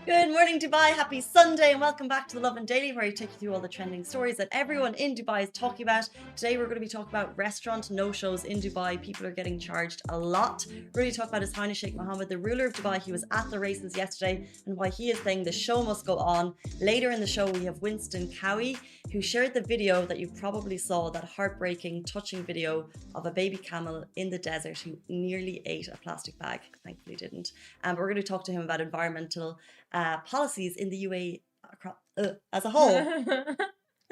Good morning, Dubai. Happy Sunday, and welcome back to the Lovin Daily, where I take you through all the trending stories that everyone in Dubai is talking about. Today, we're going to be talking about restaurant no-shows in Dubai. People are getting charged a lot. We're going to talk about His Highness Sheikh Mohammed, the ruler of Dubai. He was at the races yesterday, and why he is saying the show must go on. Later in the show, we have Winston Cowie, who shared the video that you probably saw, that heartbreaking, touching video of a baby camel in the desert who nearly ate a plastic bag. Thankfully, didn't. But we're going to talk to him about environmental policies in the UAE as a whole.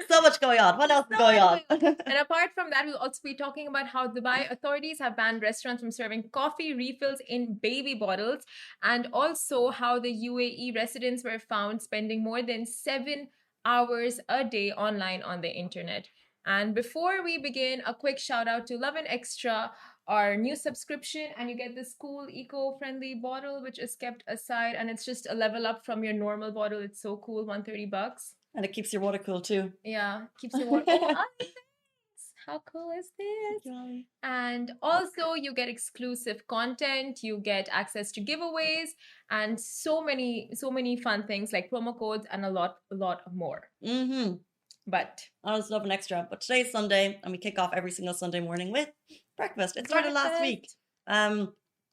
So much going on. What else is going on? And apart from that, we'll also be talking about how Dubai authorities have banned restaurants from serving coffee refills in baby bottles, and also how the UAE residents were found spending more than 7 hours a day online on the internet. And before we begin, a quick shout out to Lovin Extra, our new subscription, and you get this cool eco-friendly bottle which is kept aside, and it's just a level up from your normal bottle. It's so cool, $130. And it keeps your water cool too. Yeah, keeps your water. Oh, thanks. How cool is this? And also, you get exclusive content, you get access to giveaways, and so many fun things like promo codes and a lot more. But I was loving extra. But today's Sunday, and we kick off every single Sunday morning with breakfast. It started last week. And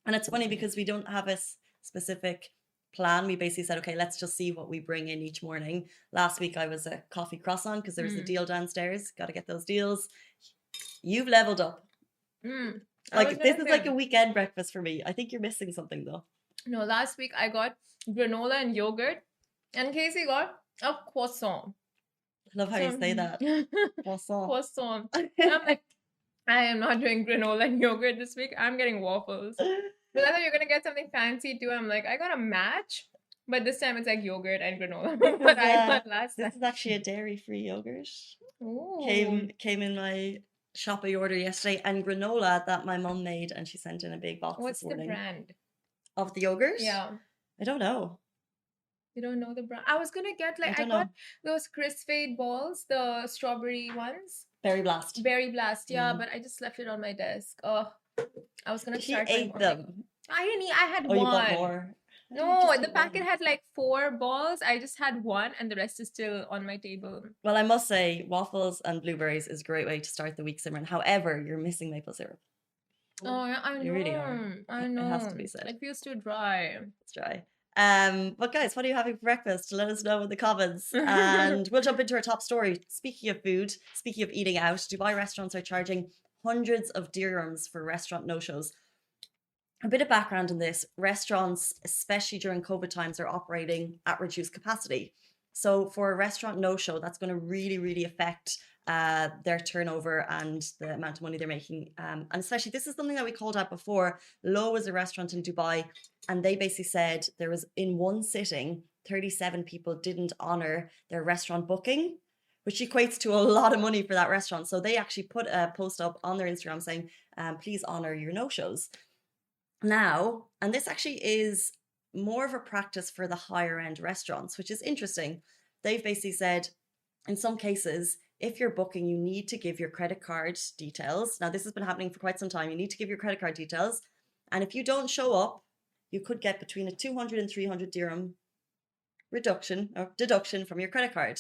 it's funny because we don't have a specific plan. We basically said, okay, let's just see what we bring in each morning. Last week I was a coffee croissant because there was a deal downstairs. Got to get those deals. You've leveled up. Like this is like a weekend breakfast for me. I think you're missing something though. No, last week I got granola and yogurt, and Casey got a croissant. I love how you say that. Croissant. Croissant. I'm like, I am not doing granola and yogurt this week. I'm getting waffles. But I thought you're gonna get something fancy too. I'm like, I got a match, but this time it's like yogurt and granola. But I got last time. This is actually a dairy-free yogurt. Ooh. Came in my Shopee order yesterday, and granola that my mum made, and she sent in a big box What's this morning. the brand of the yogurt? Yeah. I don't know. You don't know the brand? I was gonna get like I got those Crisp Fade balls, the strawberry ones. Berry Blast. Berry Blast, yeah, but I just left it on my desk. Oh, I was gonna start. She ate them. I didn't eat. I had one. You got more. No, the packet had like 4 balls. I just had one, and the rest is still on my table. Well, I must say, waffles and blueberries is a great way to start the week, Simran. However, you're missing maple syrup. Oh yeah, I know. You really are. I know. It has to be said. It feels too dry. It's dry. But guys, what are you having for breakfast? Let us know in the comments. And we'll jump into our top story. Speaking of food, speaking of eating out, Dubai restaurants are charging hundreds of dirhams for restaurant no-shows. A bit of background in this: restaurants, especially during COVID times, are operating at reduced capacity. So for a restaurant no-show, that's going to really affect their turnover and the amount of money they're making. And especially, this is something that we called out before. Low is a restaurant in Dubai, and they basically said there was, in one sitting, 37 people didn't honor their restaurant booking, which equates to a lot of money for that restaurant. So they actually put a post up on their Instagram saying, please honor your no-shows. Now, and this actually is more of a practice for the higher end restaurants, which is interesting. They've basically said, in some cases, if you're booking, you need to give your credit card details. Now, this has been happening for quite some time. You need to give your credit card details. And if you don't show up, you could get between a 200 and 300 dirham reduction or deduction from your credit card.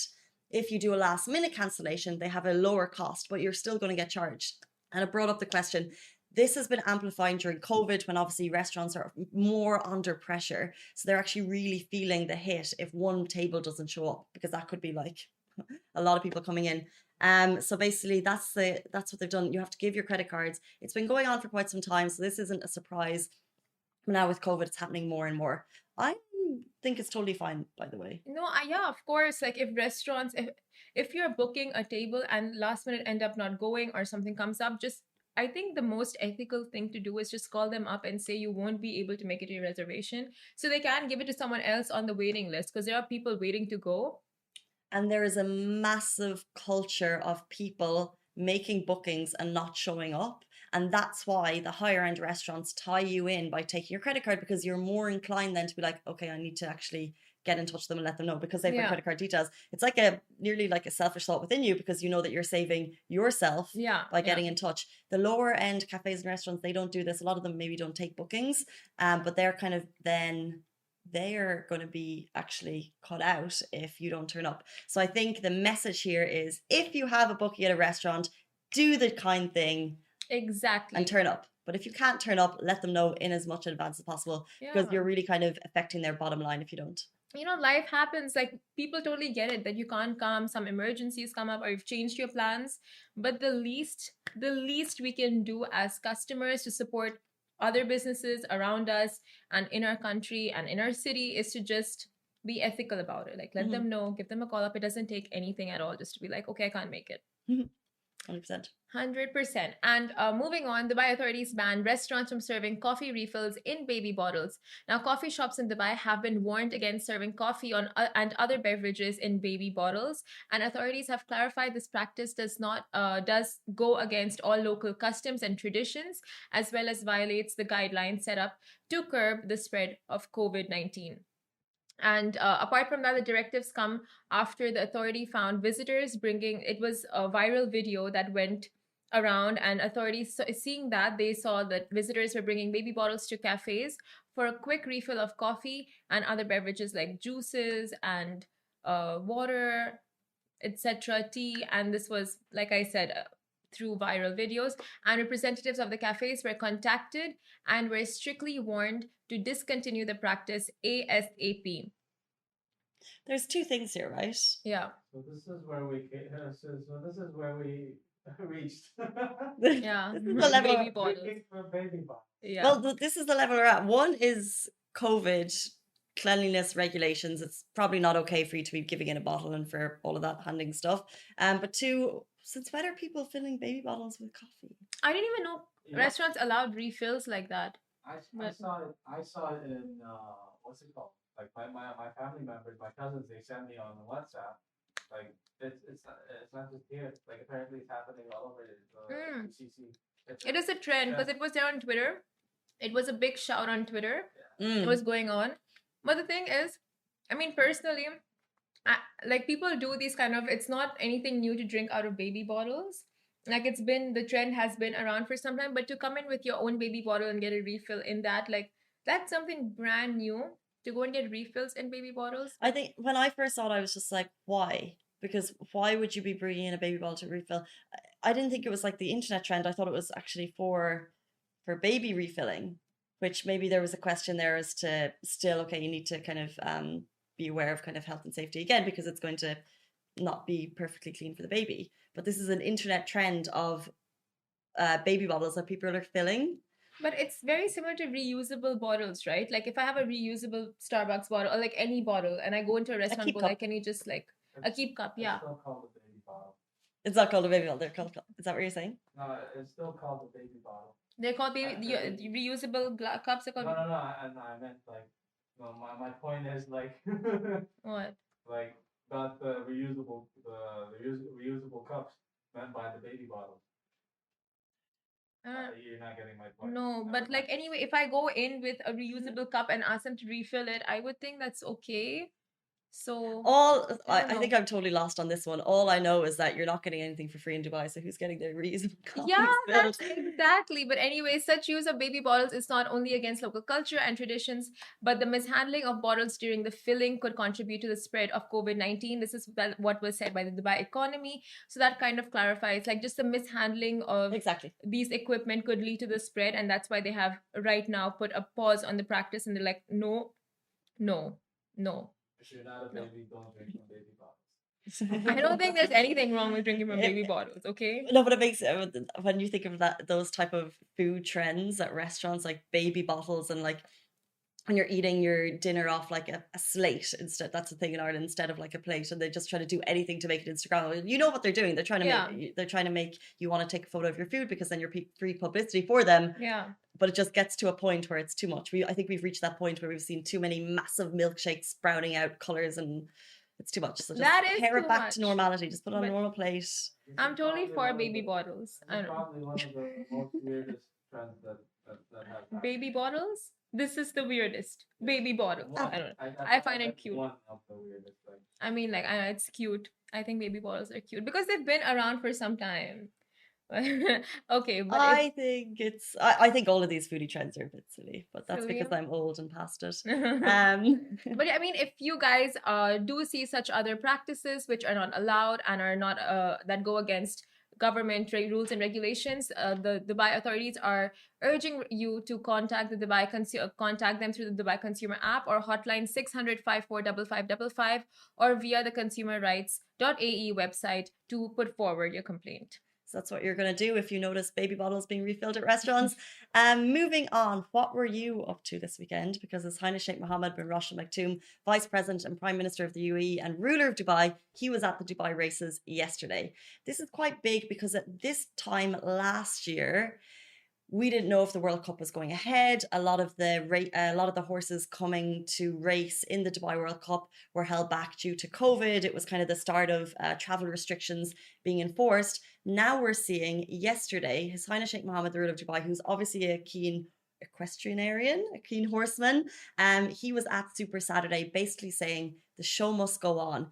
If you do a last minute cancellation, they have a lower cost, but you're still going to get charged. And it brought up the question. This has been amplifying during COVID, when obviously restaurants are more under pressure. So they're actually really feeling the hit if one table doesn't show up, because that could be like a lot of people coming in. So basically that's what they've done. You have to give your credit cards. It's been going on for quite some time, so this isn't a surprise. Now with COVID, it's happening more and more. I think it's totally fine, by the way. No, yeah, of course. Like if restaurants, if you're booking a table and last minute end up not going or something comes up, just I think the most ethical thing to do is just call them up and say you won't be able to make it to your reservation, so they can give it to someone else on the waiting list, because there are people waiting to go. And there is a massive culture of people making bookings and not showing up. And that's why the higher end restaurants tie you in by taking your credit card, because you're more inclined then to be like, okay, I need to actually get in touch with them and let them know, because they've got credit card details. It's like nearly like a selfish thought within you, because you know that you're saving yourself by getting in touch. The lower end cafes and restaurants, they don't do this. A lot of them maybe don't take bookings, but they're kind of then they're going to be actually cut out if you don't turn up. So I think the message here is if you have a booking at a restaurant, do the kind thing and Exactly. turn up. But if you can't turn up, let them know in as much advance as possible because Yeah. you're really kind of affecting their bottom line if you don't. You know, life happens. Like, people totally get it that you can't come, some emergencies come up, or you've changed your plans. But the least we can do as customers to support other businesses around us and in our country and in our city is to just be ethical about it. Like, let Mhm. them know, give them a call up. It doesn't take anything at all just to be like, okay, I can't make it. 100%. 100%. And moving on, Dubai authorities banned restaurants from serving coffee refills in baby bottles. Now, coffee shops in Dubai have been warned against serving coffee and other beverages in baby bottles. And authorities have clarified this practice does go against all local customs and traditions, as well as violates the guidelines set up to curb the spread of COVID-19. And apart from that, the directives come after the authority found visitors bringing, it was a viral video that went around, and authorities seeing that, they saw that visitors were bringing baby bottles to cafes for a quick refill of coffee and other beverages like juices and water, etc., tea. And this was, like I said, through viral videos. And representatives of the cafes were contacted and were strictly warned to discontinue the practice ASAP. There's two things here, right? Yeah. So this is where we so this is where we reached. Yeah. This is the level. Baby bottles. Drinking from baby bottles. Yeah. Well, this is the level we're at. One is COVID cleanliness regulations. It's probably not okay for you to be giving in a bottle and for all of that handing stuff. But two, since when are people filling baby bottles with coffee? I didn't even know Yeah. restaurants allowed refills like that. I But- saw it in what's it called? Like my family members, my cousins, they sent me on WhatsApp. Like it's not just here. Like apparently it's happening all over Mm. GCC. It is a trend because it was there on Twitter. It was a big shout on Twitter. Mm. It was going on. But the thing is, I mean, personally, like, people do these kind of, it's not anything new to drink out of baby bottles. Like, the trend has been around for some time, but to come in with your own baby bottle and get a refill in that, like, that's something brand new, to go and get refills in baby bottles. I think when I first saw it, I was just like, why? Because why would you be bringing in a baby bottle to refill? I didn't think it was like the internet trend. I thought it was actually for baby refilling, which maybe there was a question there as to still, okay, you need to kind of be aware of kind of health and safety again, because it's going to not be perfectly clean for the baby. But this is an internet trend of baby bottles that people are filling. But it's very similar to reusable bottles, right? Like, if I have a reusable Starbucks bottle or like any bottle, and I go into a restaurant, keep go cup. like, can you just like a keep cup? Yeah. It's still called the baby bottle. It's not called a baby bottle. They're called. Is that what you're saying? No, it's still called the baby bottle. They're called the reusable cups are No, called I meant like, no, my point is like, what? like not the reusable cups meant by the baby bottles. You're not getting my point. No, Never but like, mind. anyway, if I go in with a reusable cup and ask them to refill it, I would think that's okay. So I think I'm totally lost on this one. All I know is that you're not getting anything for free in Dubai, so who's getting their reusable cups yeah, filled? that's exactly. But anyway, such use of baby bottles is not only against local culture and traditions, but the mishandling of bottles during the filling could contribute to the spread of COVID-19. This is what was said by the Dubai economy. So that kind of clarifies, like, just the mishandling of Exactly. these equipment could lead to the spread, and that's why they have right now put a pause on the practice, and they're like, no. If you're not a baby, don't drink from baby bottles. I don't think there's anything wrong with drinking from baby bottles, okay? No, but it makes when you think of those type of food trends at restaurants, like baby bottles, and like when you're eating your dinner off like a slate instead. That's the thing in Ireland, instead of like a plate, and they just try to do anything to make it Instagram. You know what they're doing? They're trying to make you want to take a photo of your food because then you're free publicity for them. Yeah. But it just gets to a point where it's too much. I think we've reached that point where we've seen too many massive milkshakes sprouting out colors, and it's too much. So just That is pare it too back to much. normality. Just put it on a But- normal plate. I'm totally for baby bottles. This I is don't know. probably one of the most weirdest trends that has happened. Baby bottles? This is the weirdest. Baby bottles. I don't know. I find it cute. One of the weirdest things. I mean, like, I know it's cute. I think baby bottles are cute because they've been around for some time. Okay, but I think I think all of these foodie trends are a bit silly, but that's Silly. because I'm old and past it. But I mean, if you guys do see such other practices which are not allowed and are not that go against government rules and regulations, the Dubai authorities are urging you to contact the contact them through the Dubai Consumer app or hotline 600 or via the consumerrights.ae website to put forward your complaint. So that's what you're going to do if you notice baby bottles being refilled at restaurants. Moving on, what were you up to this weekend? Because His Highness Sheikh Mohammed bin Rashid Al Maktoum, Vice President and Prime Minister of the UAE and ruler of Dubai, he was at the Dubai races yesterday. This is quite big because at this time last year, we didn't know if the World Cup was going ahead. A lot of the horses coming to race in the Dubai World Cup were held back due to COVID. It was kind of the start of travel restrictions being enforced. Now we're seeing yesterday His Highness Sheikh Mohammed, the ruler of Dubai, who's obviously a keen equestrianarian, a keen horseman. He was at Super Saturday, basically saying the show must go on.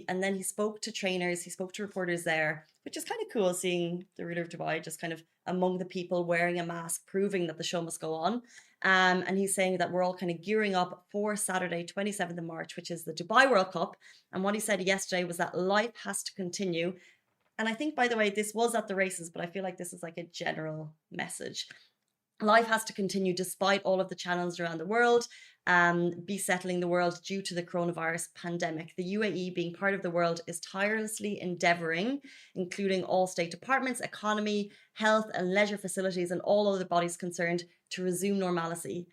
And then he spoke to trainers, he spoke to reporters there, which is kind of cool seeing the ruler of Dubai just kind of among the people wearing a mask, proving that the show must go on. And he's saying that we're all kind of gearing up for Saturday, 27th of March, which is the Dubai World Cup. And what he said yesterday was that life has to continue. And I think, by the way, this was at the races, but I feel like this is like a general message. Life has to continue despite all of the challenges around the world, besettling the world due to the coronavirus pandemic. The UAE, being part of the world, is tirelessly endeavouring, including all state departments, economy, health and leisure facilities and all other bodies concerned, to resume normalcy,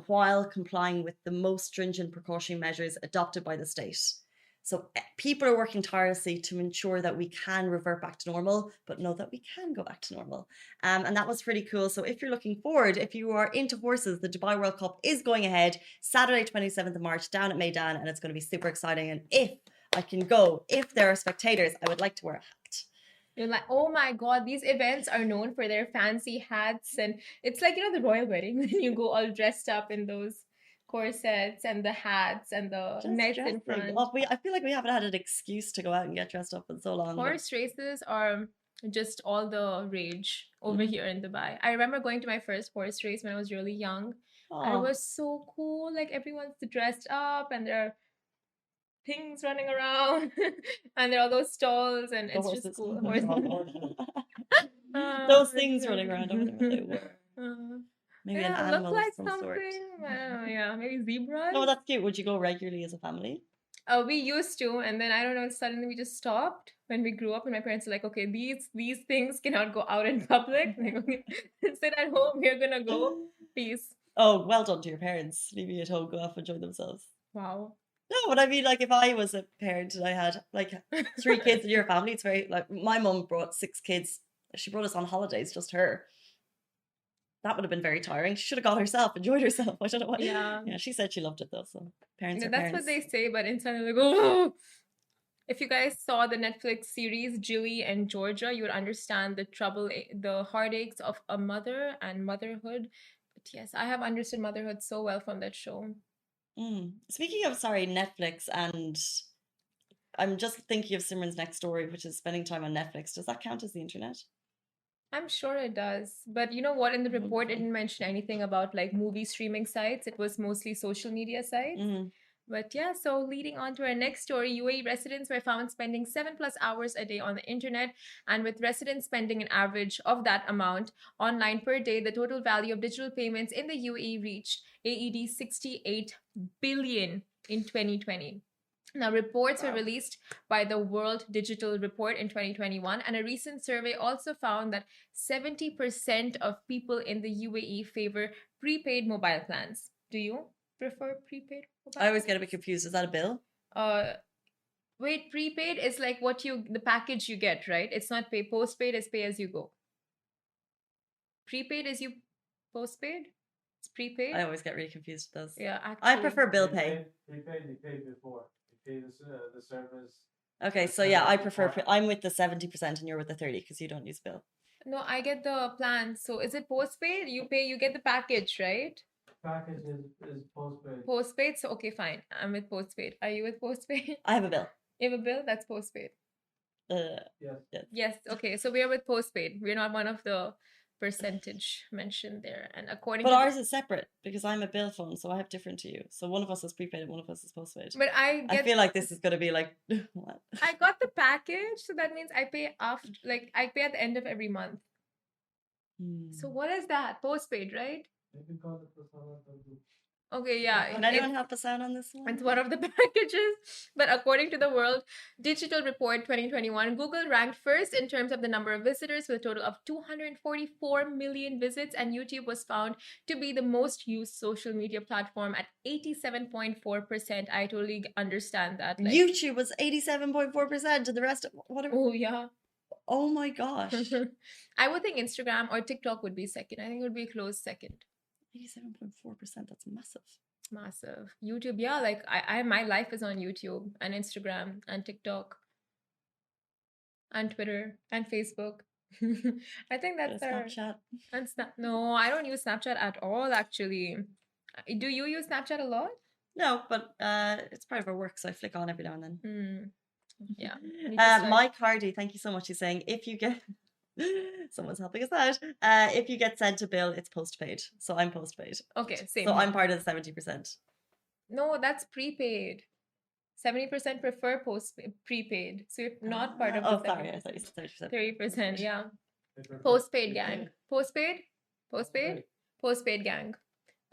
while complying with the most stringent precautionary measures adopted by the state. So people are working tirelessly to ensure that we can revert back to normal, but know that we can go back to normal. And that was pretty cool. So if you're looking forward, if you are into horses, the Dubai World Cup is going ahead Saturday, 27th of March down at Meydan, and it's going to be super exciting. And if I can go, if there are spectators, I would like to wear a hat. You're like, oh my God, these events are known for their fancy hats. And it's like, you know, the royal wedding when you go all dressed up in those corsets and the hats and the nets in front. Oh, I feel like we haven't had an excuse to go out and get dressed up in so long. Horse races are just all the rage over here in Dubai. I remember going to my first horse race when I was really young. And it was so cool. Like everyone's dressed up and there are things running around and there are all those stalls and it's just cool. Those things running around over there. Maybe an animal look like of some sort. Yeah, maybe zebras. No, that's cute. Would you go regularly as a family? We used to, and then I don't know, suddenly we just stopped when we grew up, and my parents were like, okay, these things cannot go out in public. Like, okay, sit at home, we're gonna go. Peace. Oh, well done to your parents. Leaving you at home, go off and enjoy themselves. Wow. No, but I mean, like, if I was a parent and I had like 3 kids in your family, it's very like my mum brought 6 kids. She brought us on holidays, just her. That would have been very tiring. She should have gone herself, enjoyed herself. I don't know why. Yeah, she said she loved it though. So parents are that's parents. what they say, but inside they're like, oh. If you guys saw the Netflix series Jilly and Georgia, you would understand the heartaches of a mother and motherhood. But yes, I have understood motherhood so well from that show. Speaking of, Netflix, and I'm just thinking of Simran's next story, which is spending time on Netflix. Does that count as the internet? I'm sure it does. But you know what? In the report, it didn't mention anything about like movie streaming sites. It was mostly social media sites. But yeah, so leading on to our next story, UAE residents were found spending 7+ hours a day on the internet. And with residents spending an average of that amount online per day, the total value of digital payments in the UAE reached AED 68 billion in 2020. Now, reports were released by the World Digital Report in 2021, and a recent survey also found that 70% of people in the UAE favor prepaid mobile plans. Do you prefer prepaid mobile plans? I always get a bit confused. Is that a bill? Wait, prepaid is like the package you get, right? It's not pay. Postpaid is pay as you go. Prepaid is you postpaid. It's prepaid. I always get really confused with those. Yeah, actually, I prefer bill pay. Prepaid, you paid before. The service. Okay, so yeah, I prefer. I'm with the 70% and you're with the 30% because you don't use bill. No, I get the plan. So is it postpaid? You pay, you get the package, right? Package is postpaid. Postpaid. So okay, fine. I'm with postpaid. Are you with postpaid? I have a bill. You have a bill? That's postpaid. Yes. Yes. Okay. So we are with postpaid. We're not one of the percentage mentioned there. And according But to ours is separate because I'm a bill phone, so I have different to you. So one of us is prepaid and one of us is postpaid. but I I get feel like this is going to be like, what? I got the package, so that means I pay after, like I pay at the end of every month. So what is that? Postpaid, right? Maybe call it the summer. Okay, yeah. Can anyone help us out on this one? It's one of the packages. But according to the World Digital Report 2021, Google ranked first in terms of the number of visitors with a total of 244 million visits, and YouTube was found to be the most used social media platform at 87.4%. I totally understand that. Like, YouTube was 87.4% and the rest, what are, oh, yeah. oh my gosh. I would think Instagram or TikTok would be second. I think it would be a close second. 87.4%, that's massive. Massive. YouTube, yeah, like my life is on YouTube and Instagram and TikTok and Twitter and Facebook. I think that's our Snapchat. and no, I don't use Snapchat at all actually. Do you use Snapchat a lot? No, but it's part of our work, so I flick on every now and then. Yeah. Need to start. Mike Hardy, thank you so much. He's saying if you get someone's helping us out. If you get sent a bill, it's postpaid. So I'm postpaid. Okay, same. So here. I'm part of the 70%. No, that's prepaid. 70% prefer prepaid. So you're not part of the 70%. Sorry, I thought you said 30%. 30%, yeah. Postpaid gang. Postpaid gang.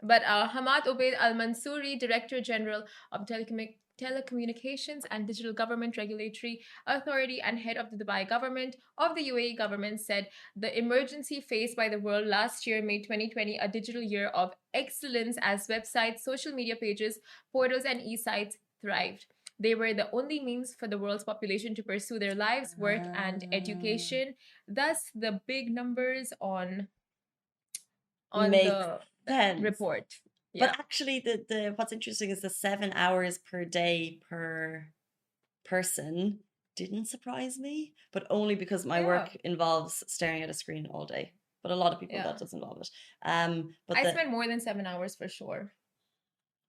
But Hamad Obaid Al Mansouri, Director General of Telecommunications and Digital Government Regulatory Authority and head of the Dubai government of the UAE government, said the emergency faced by the world last year made 2020 a digital year of excellence as websites, social media pages, portals, and e-sites thrived. They were the only means for the world's population to pursue their lives, work, and education. Thus, the big numbers on the report. Yeah. But actually, the what's interesting is the 7 hours per day per person didn't surprise me, but only because my work involves staring at a screen all day. But a lot of people that does involve it. But I spend more than 7 hours for sure.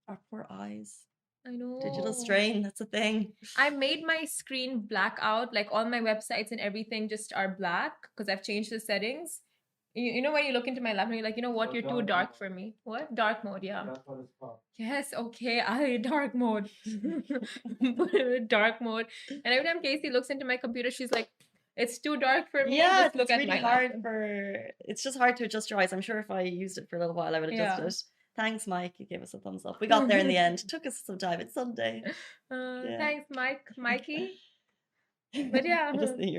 Our poor eyes. I know. Digital strain, that's a thing. I made my screen black out, like all my websites and everything just are black because I've changed the settings. You know when you look into my laptop, you're like, you know what, you're too dark for me. What? Dark mode, yeah. That's what it's called. Yes, okay, dark mode. Dark mode. And every time Casey looks into my computer, she's like, it's too dark for me. Yeah, just look it's at really my hard laptop. it's just hard to adjust your eyes. I'm sure if I used it for a little while, I would adjust it. Thanks, Mike. You gave us a thumbs up. We got there in the end. Took us some time. It's Sunday. Thanks, Mikey. But yeah, I just think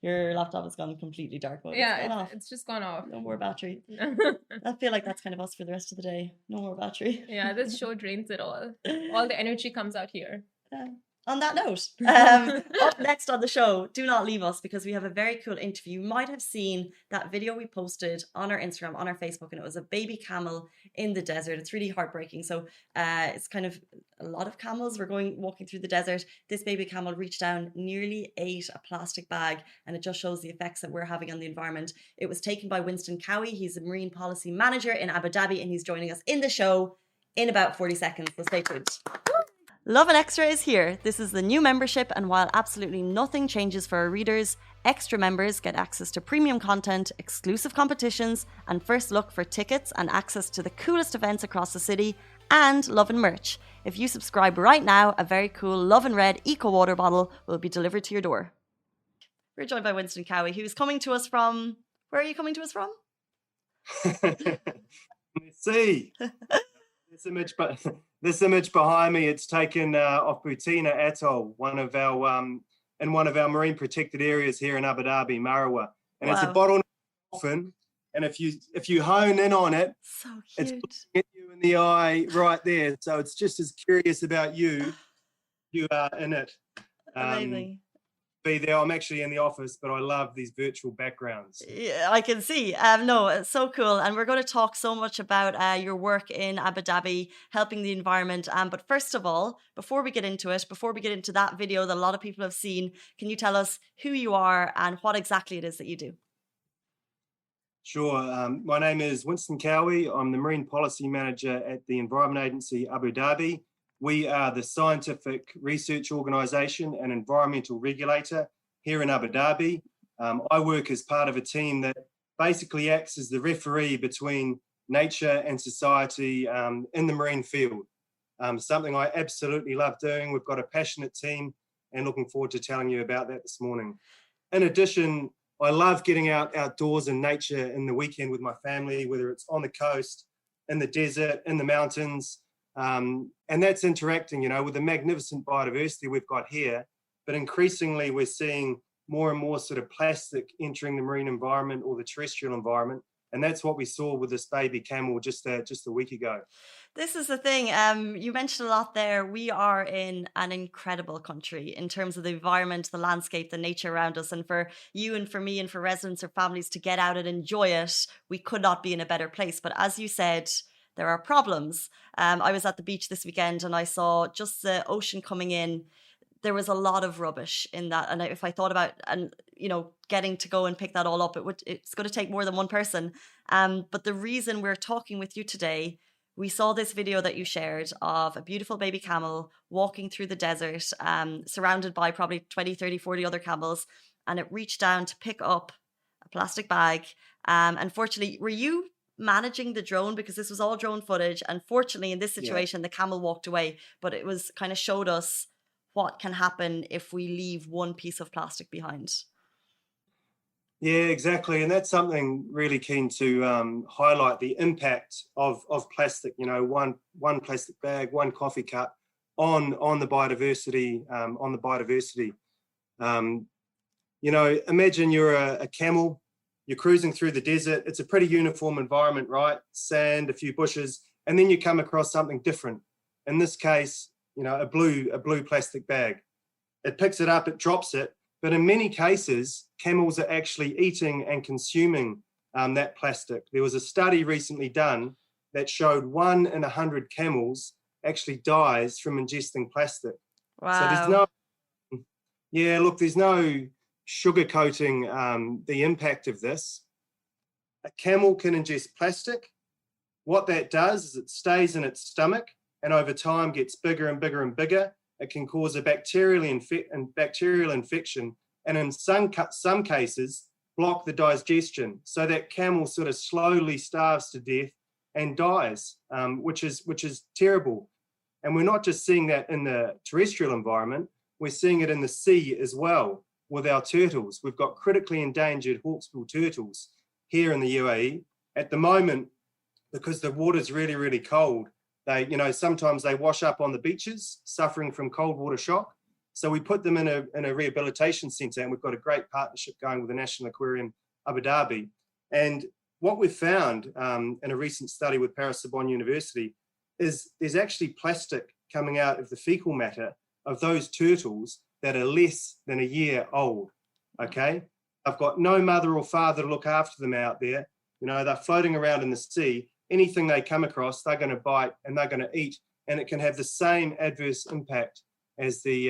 your laptop has gone completely dark mode. Yeah, it's just gone off. No more battery. I feel like that's kind of us for the rest of the day. No more battery. Yeah, this show drains it all. All the energy comes out here. On that note, up next on the show, do not leave us because we have a very cool interview. You might have seen that video we posted on our Instagram, on our Facebook, and it was a baby camel in the desert. It's really heartbreaking. So it's kind of a lot of camels were walking through the desert. This baby camel reached down, nearly ate a plastic bag, and it just shows the effects that we're having on the environment. It was taken by Winston Cowie. He's a marine policy manager in Abu Dhabi, and he's joining us in the show in about 40 seconds. So stay tuned. Lovin Extra is here. This is the new membership, and while absolutely nothing changes for our readers, extra members get access to premium content, exclusive competitions, and first look for tickets and access to the coolest events across the city, and Lovin merch. If you subscribe right now, a very cool Lovin Red Eco Water bottle will be delivered to your door. We're joined by Winston Cowie, who's coming to us from... Where are you coming to us from? Let's see. This image behind me, it's taken off Butina Atoll, one of our marine protected areas here in Abu Dhabi, Marwa. And It's a bottleneck dolphin. And if you hone in on it, so it's looking at you in the eye right there. So it's just as curious about you are in it. Amazing. Be there. I'm actually in the office, but I love these virtual backgrounds. Yeah, I can see. No, it's so cool. And we're going to talk so much about your work in Abu Dhabi, helping the environment. But first of all, before we get into that video that a lot of people have seen, can you tell us who you are and what exactly it is that you do? Sure. My name is Winston Cowie. I'm the Marine Policy Manager at the Environment Agency Abu Dhabi. We are the scientific research organisation and environmental regulator here in Abu Dhabi. I work as part of a team that basically acts as the referee between nature and society in the marine field. Something I absolutely love doing. We've got a passionate team and looking forward to telling you about that this morning. In addition, I love getting outdoors in nature in the weekend with my family, whether it's on the coast, in the desert, in the mountains. And that's interacting, with the magnificent biodiversity we've got here. But increasingly, we're seeing more and more sort of plastic entering the marine environment or the terrestrial environment. And that's what we saw with this baby camel just a week ago. This is the thing. You mentioned a lot there. We are in an incredible country in terms of the environment, the landscape, the nature around us. And for you and for me and for residents or families to get out and enjoy it, we could not be in a better place. But as you said, there are problems. I was at the beach this weekend and I saw just the ocean coming in. There was a lot of rubbish in that. And if I thought about, getting to go and pick that all up, it's going to take more than one person. But the reason we're talking with you today, we saw this video that you shared of a beautiful baby camel walking through the desert, surrounded by probably 20, 30, 40 other camels. And it reached down to pick up a plastic bag. Unfortunately, were you managing the drone? Because this was all drone footage. And fortunately, in this situation, the camel walked away. But it was kind of showed us what can happen if we leave one piece of plastic behind. Yeah, exactly. And that's something really keen to highlight, the impact of plastic, one plastic bag, one coffee cup on the biodiversity, imagine you're a camel, you're cruising through the desert. It's a pretty uniform environment, right? Sand, a few bushes, and then you come across something different. In this case, a blue plastic bag. It picks it up, it drops it. But in many cases, camels are actually eating and consuming that plastic. There was a study recently done that showed 1 in 100 camels actually dies from ingesting plastic. Wow. So there's no sugarcoating the impact of this. A camel can ingest plastic. What that does is it stays in its stomach and over time gets bigger and bigger and bigger. It can cause a bacterial infection and in some cases block the digestion, so that camel sort of slowly starves to death and dies, which is terrible. And we're not just seeing that in the terrestrial environment, we're seeing it in the sea as well with our turtles. We've got critically endangered hawksbill turtles here in the UAE. At the moment, because the water's really, really cold, sometimes they wash up on the beaches, suffering from cold water shock. So we put them in a rehabilitation centre, and we've got a great partnership going with the National Aquarium Abu Dhabi. And what we've found in a recent study with Paris Sorbonne University is there's actually plastic coming out of the fecal matter of those turtles that are less than a year old. Okay, I've got no mother or father to look after them out there. They're floating around in the sea. Anything they come across, they're going to bite and they're going to eat, and it can have the same adverse impact as the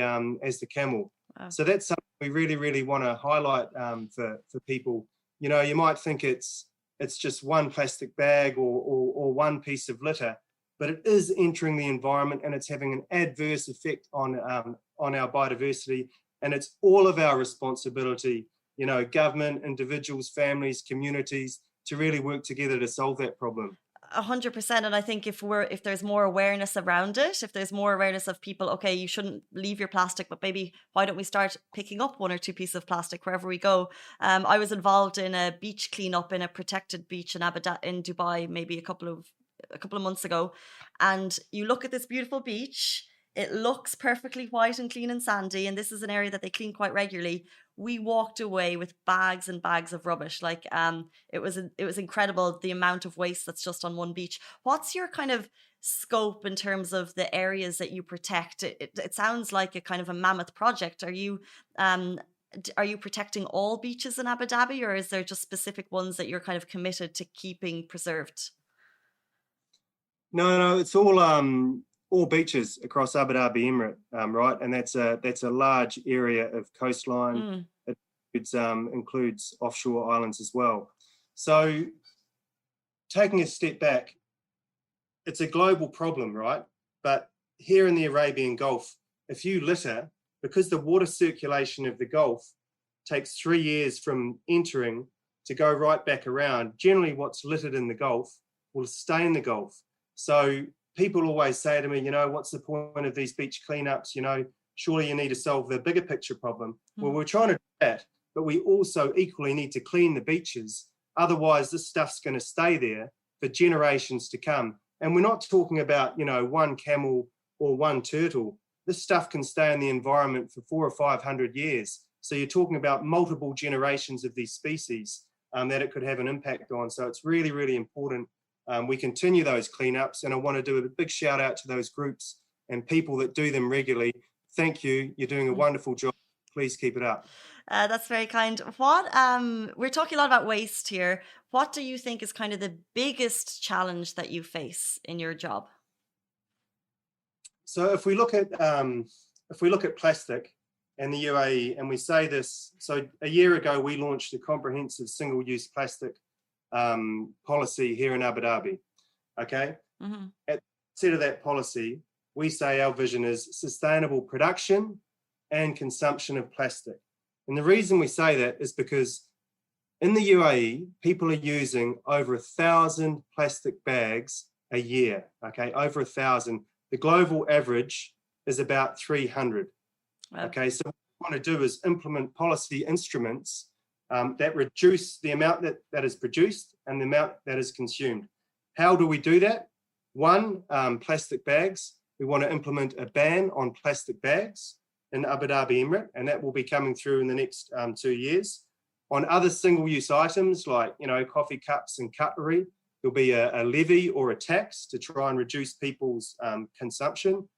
camel. Wow. So that's something we really, really want to highlight for people. You might think it's just one plastic bag or one piece of litter, but it is entering the environment and it's having an adverse effect on our biodiversity, and it's all of our responsibility. Government, individuals, families, communities, to really work together to solve that problem. 100%. And I think if there's more awareness around it, if there's more awareness of people, okay, you shouldn't leave your plastic, but maybe why don't we start picking up 1 or 2 pieces of plastic wherever we go? I was involved in a beach cleanup in a protected beach in Dubai, maybe a couple of months ago. And you look at this beautiful beach, it looks perfectly white and clean and sandy, and this is an area that they clean quite regularly. We walked away with bags and bags of rubbish. It was incredible, the amount of waste that's just on one beach. What's your kind of scope in terms of the areas that you protect? It sounds like a kind of a mammoth project. Are you protecting all beaches in Abu Dhabi, or is there just specific ones that you're kind of committed to keeping preserved? No, it's all beaches across Abu Dhabi Emirate, right? And that's a large area of coastline. It includes offshore islands as well. So taking a step back, it's a global problem, right? But here in the Arabian Gulf, if you litter, because the water circulation of the Gulf takes 3 years from entering to go right back around. Generally, what's littered in the Gulf will stay in the Gulf. So people always say to me, what's the point of these beach cleanups? Surely you need to solve the bigger picture problem. Well, we're trying to do that, but we also equally need to clean the beaches. Otherwise, this stuff's going to stay there for generations to come. And we're not talking about, one camel or one turtle. This stuff can stay in the environment for 400 or 500 years. So you're talking about multiple generations of these species that it could have an impact on. So it's really, really important we continue those cleanups. And I want to do a big shout out to those groups and people that do them regularly. Thank you. You're doing a wonderful job. Please keep it up. That's very kind. What we're talking a lot about waste here. What do you think is kind of the biggest challenge that you face in your job? So if we look at plastic and the UAE, and we say this, so a year ago we launched a comprehensive single-use plastic policy here in Abu Dhabi. Okay, at the set of that policy, we say our vision is sustainable production and consumption of plastic. And the reason we say that is because in the UAE, people are using over 1,000 plastic bags a year. Okay, over 1,000. The global average is about 300. Wow. Okay, so what we want to do is implement policy instruments that reduce the amount that is produced and the amount that is consumed. How do we do that? One, plastic bags. We want to implement a ban on plastic bags in Abu Dhabi Emirate, and that will be coming through in the next 2 years. On other single-use items like, coffee cups and cutlery, there'll be a levy or a tax to try and reduce people's consumption.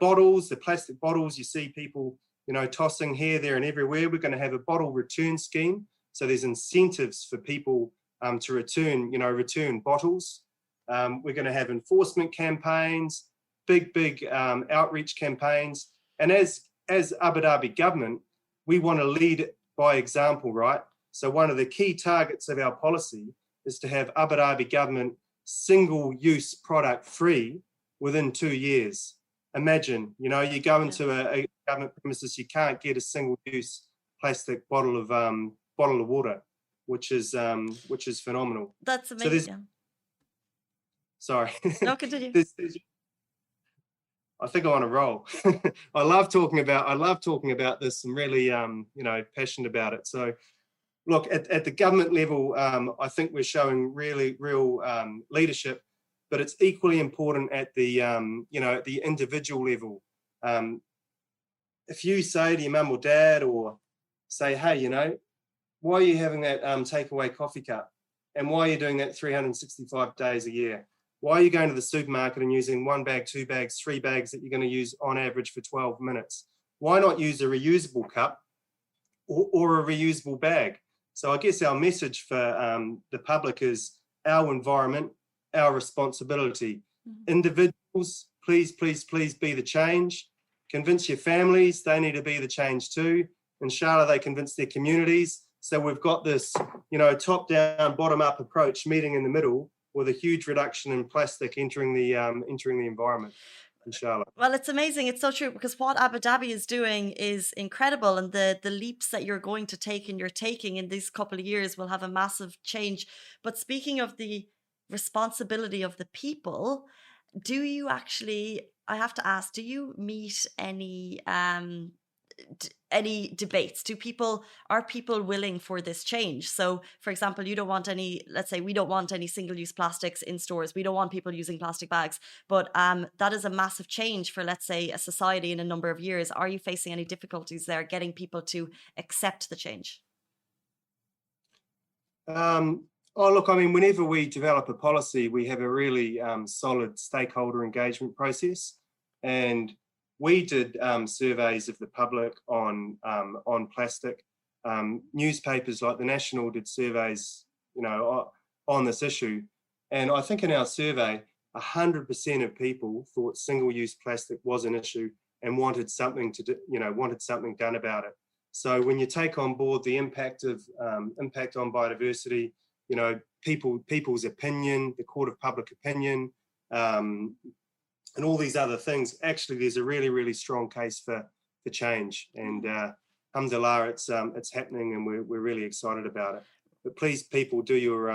Bottles, the plastic bottles you see people, tossing here, there and everywhere. We're going to have a bottle return scheme. So there's incentives for people to return bottles. We're going to have enforcement campaigns, big outreach campaigns. And as Abu Dhabi government, we want to lead by example, right? So one of the key targets of our policy is to have Abu Dhabi government single-use product free within 2 years. Imagine, you go into a government premises, you can't get a single-use plastic bottle of water, which is phenomenal. That's amazing. Sorry. No, continue. I think I'm on a roll. I love talking about this. I'm really, passionate about it. So, look, at the government level, I think we're showing real leadership, but it's equally important at the, at the individual level. If you say to your mum or dad, or say, hey, why are you having that takeaway coffee cup? And why are you doing that 365 days a year? Why are you going to the supermarket and using 1 bag, 2 bags, 3 bags that you're going to use on average for 12 minutes? Why not use a reusable cup or a reusable bag? So I guess our message for the public is our environment, our responsibility. Individuals, please be the change. Convince your families, they need to be the change too. Inshallah, they convince their communities. So we've got this, top-down, bottom-up approach meeting in the middle, with a huge reduction in plastic entering the environment, inshallah. Well, it's amazing. It's so true, because what Abu Dhabi is doing is incredible, and the leaps that you're going to take and you're taking in these couple of years will have a massive change. But speaking of the responsibility of the people, do you actually, I have to ask, do you meet any debates? Are people willing for this change? So, for example, let's say we don't want any single-use plastics in stores. We don't want people using plastic bags. But that is a massive change for, let's say, a society in a number of years. Are you facing any difficulties there, getting people to accept the change? Whenever we develop a policy, we have a really solid stakeholder engagement process. And we did surveys of the public on plastic. Newspapers like The National did surveys, on this issue. And I think in our survey, 100% of people thought single-use plastic was an issue and wanted something done about it. So when you take on board the impact on biodiversity, people's opinion, the court of public opinion, and all these other things, actually, there's a really, really strong case for change. And alhamdulillah, it's happening, and we're really excited about it. But please, people, do your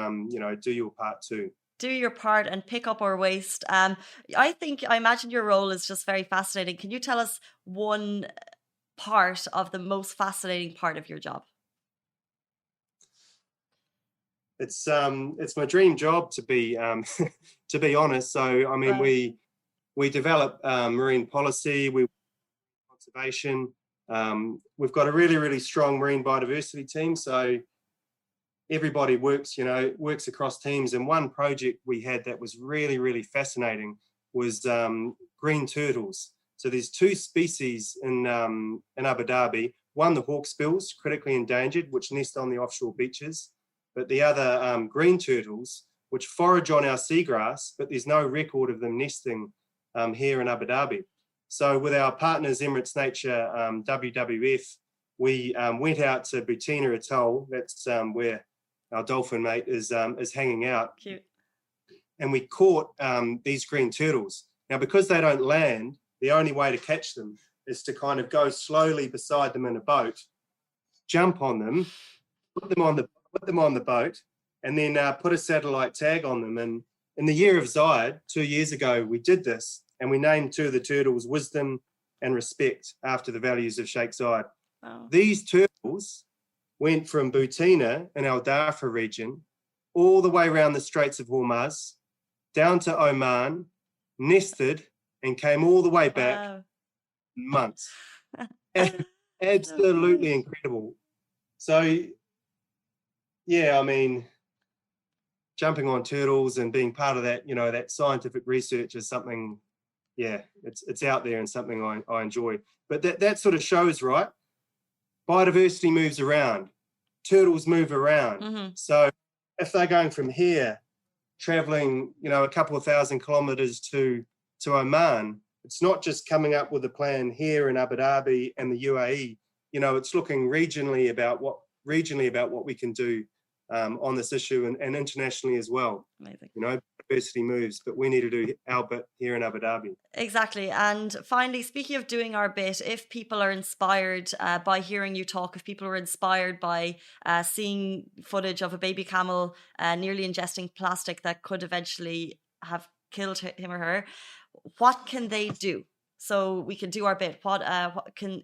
do your part too. Do your part and pick up our waste. I imagine your role is just very fascinating. Can you tell us one part of the most fascinating part of your job? It's my dream job, to be to be honest. So I mean, we develop marine policy, we conservation. We've got a really strong marine biodiversity team. So everybody works across teams. And one project we had that was really fascinating was green turtles. So there's two species in Abu Dhabi. One, the hawksbills, critically endangered, which nest on the offshore beaches. But the other, green turtles, which forage on our seagrass, but there's no record of them nesting here in Abu Dhabi. So with our partners, Emirates Nature, WWF, we went out to Butina Atoll. That's where our dolphin mate is hanging out. Cute. And we caught these green turtles. Now, because they don't land, the only way to catch them is to kind of go slowly beside them in a boat, jump on them, put them on the boat, and then put a satellite tag on them. And in the year of Zayed, 2 years ago, we did this, and we named two of the turtles Wisdom and Respect after the values of Sheikh Zayed. Wow. These turtles went from Butina in Al Darfa region all the way around the Straits of Hormuz, down to Oman, nested, and came all the way back. Wow. Months. Absolutely incredible. So, yeah, I mean, jumping on turtles and being part of that, that scientific research is something, yeah, it's out there and something I enjoy. But that sort of shows, right? Biodiversity moves around. Turtles move around. Mm-hmm. So if they're going from here, traveling, a couple of 1,000 kilometers to Oman, it's not just coming up with a plan here in Abu Dhabi and the UAE. It's looking regionally about what we can do on this issue and internationally as well. Amazing. Diversity moves, but we need to do our bit here in Abu Dhabi. Exactly. And finally, speaking of doing our bit, if people are inspired by hearing you talk, if people are inspired by seeing footage of a baby camel nearly ingesting plastic that could eventually have killed him or her, what can they do? So we can do our bit. What can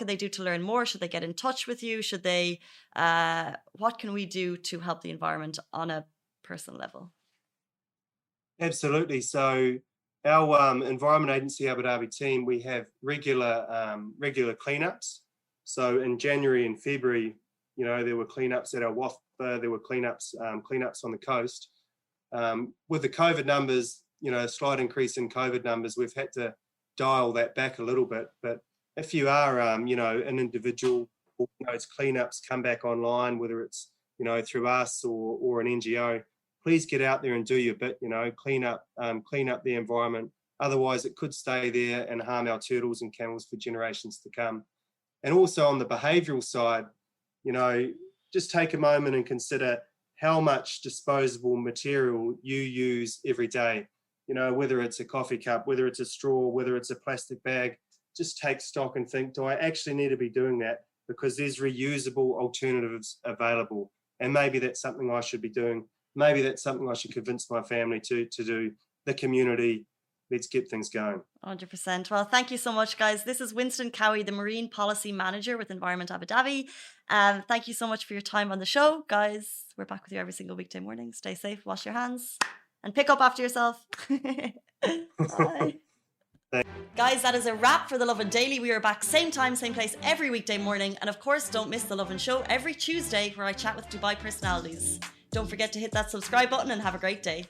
they do to learn more? Should they get in touch with you? Should they? What can we do to help the environment on a personal level? Absolutely. So our Environment Agency Abu Dhabi team, we have regular cleanups. So in January and February, there were cleanups at our WAFPA, there were cleanups on the coast. With the COVID numbers, a slight increase in COVID numbers, we've had to dial that back a little bit. But if you are, an individual, or those cleanups come back online, whether it's, through us or an NGO, please get out there and do your bit, clean up the environment. Otherwise, it could stay there and harm our turtles and camels for generations to come. And also on the behavioural side, just take a moment and consider how much disposable material you use every day. Whether it's a coffee cup, whether it's a straw, whether it's a plastic bag, just take stock and think, do I actually need to be doing that? Because there's reusable alternatives available. And maybe that's something I should be doing. Maybe that's something I should convince my family to do, the community. Let's get things going. 100%. Well, thank you so much, guys. This is Winston Cowie, the Marine Policy Manager with Environment Abu Dhabi. Thank you so much for your time on the show. Guys, we're back with you every single weekday morning. Stay safe, wash your hands, and pick up after yourself. Bye. Guys, that is a wrap for the Lovin Daily. We are back same time, same place every weekday morning. And of course, don't miss the Lovin Show every Tuesday where I chat with Dubai personalities. Don't forget to hit that subscribe button and have a great day.